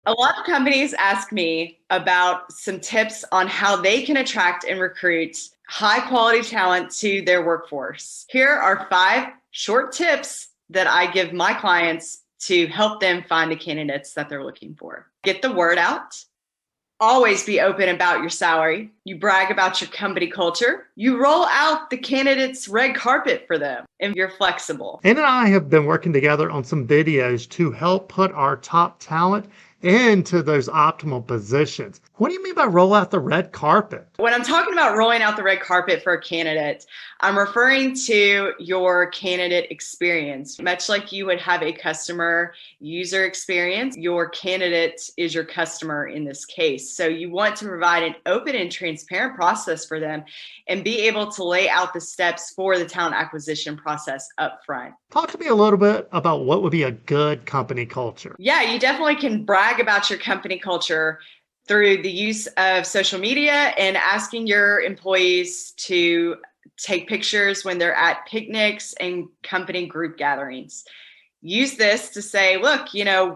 A lot of companies ask me about some tips on how they can attract and recruit high quality talent to their workforce. Here are 5 short tips that I give my clients to help them find the candidates that they're looking for. Get the word out. Always be open about your salary. You brag about your company culture. You roll out the candidate's red carpet for them, and you're flexible. Ann and I have been working together on some videos to help put our top talent into those optimal positions. What do you mean by roll out the red carpet? When I'm talking about rolling out the red carpet for a candidate, I'm referring to your candidate experience. Much like you would have a customer user experience, your candidate is your customer in this case. So you want to provide an open and transparent process for them and be able to lay out the steps for the talent acquisition process up front. Talk to me a little bit about what would be a good company culture. Yeah, you definitely can brag about your company culture through the use of social media and asking your employees to take pictures when they're at picnics and company group gatherings. Use this to say, look,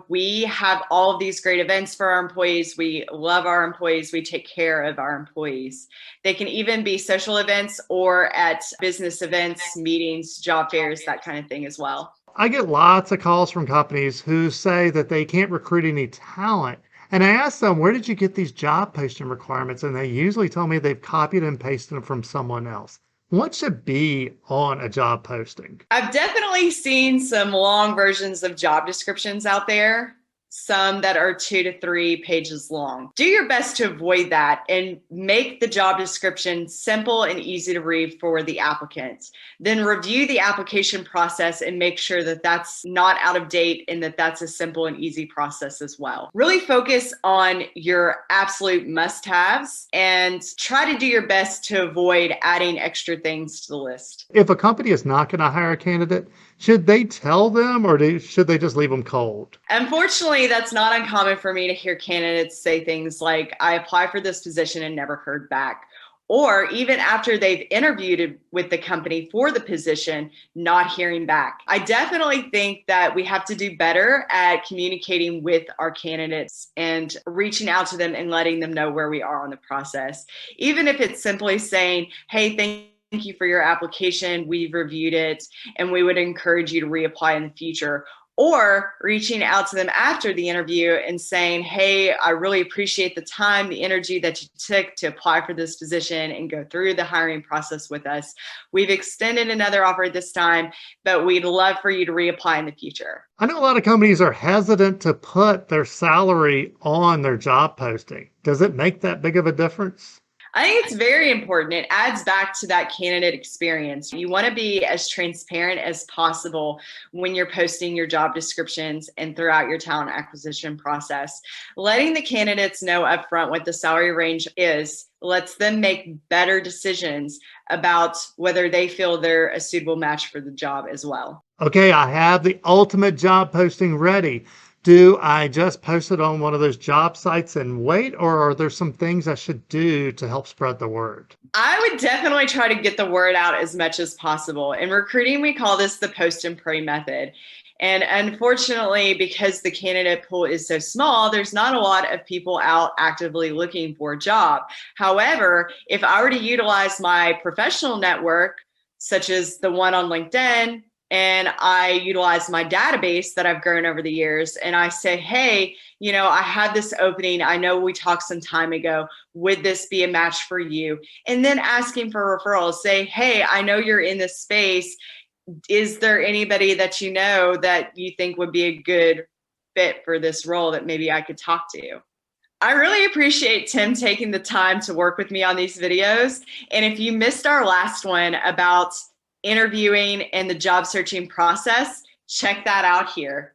we have all of these great events for our employees. We love our employees. We take care of our employees. They can even be social events or at business events, meetings, job fairs, that kind of thing as well. I get lots of calls from companies who say that they can't recruit any talent. And I ask them, where did you get these job posting requirements? And they usually tell me they've copied and pasted them from someone else. What should be on a job posting? I've definitely seen some long versions of job descriptions out there, some that are 2 to 3 pages long. Do your best to avoid that and make the job description simple and easy to read for the applicant. Then review the application process and make sure that that's not out of date and that that's a simple and easy process as well. Really focus on your absolute must-haves and try to do your best to avoid adding extra things to the list. If a company is not going to hire a candidate, should they tell them or should they just leave them cold? Unfortunately, that's not uncommon for me to hear candidates say things like, I applied for this position and never heard back. Or even after they've interviewed with the company for the position, not hearing back. I definitely think that we have to do better at communicating with our candidates and reaching out to them and letting them know where we are on the process. Even if it's simply saying, hey, thank you for your application. We've reviewed it and we would encourage you to reapply in the future. Or reaching out to them after the interview and saying, hey, I really appreciate the time, the energy that you took to apply for this position and go through the hiring process with us. We've extended another offer this time, but we'd love for you to reapply in the future. I know a lot of companies are hesitant to put their salary on their job posting. Does it make that big of a difference? I think it's very important. It adds back to that candidate experience. You want to be as transparent as possible when you're posting your job descriptions and throughout your talent acquisition process. Letting the candidates know upfront what the salary range is lets them make better decisions about whether they feel they're a suitable match for the job as well. Okay, I have the ultimate job posting ready. Do I just post it on one of those job sites and wait, or are there some things I should do to help spread the word? I would definitely try to get the word out as much as possible. In recruiting, we call this the post and pray method. And unfortunately, because the candidate pool is so small, there's not a lot of people out actively looking for a job. However, if I were to utilize my professional network, such as the one on LinkedIn, and I utilize my database that I've grown over the years, and I say, hey, I had this opening. I know we talked some time ago. Would this be a match for you? And then asking for referrals. Say, hey, I know you're in this space. Is there anybody that you know that you think would be a good fit for this role that maybe I could talk to? I really appreciate Tim taking the time to work with me on these videos. And if you missed our last one about interviewing and the job searching process, check that out here.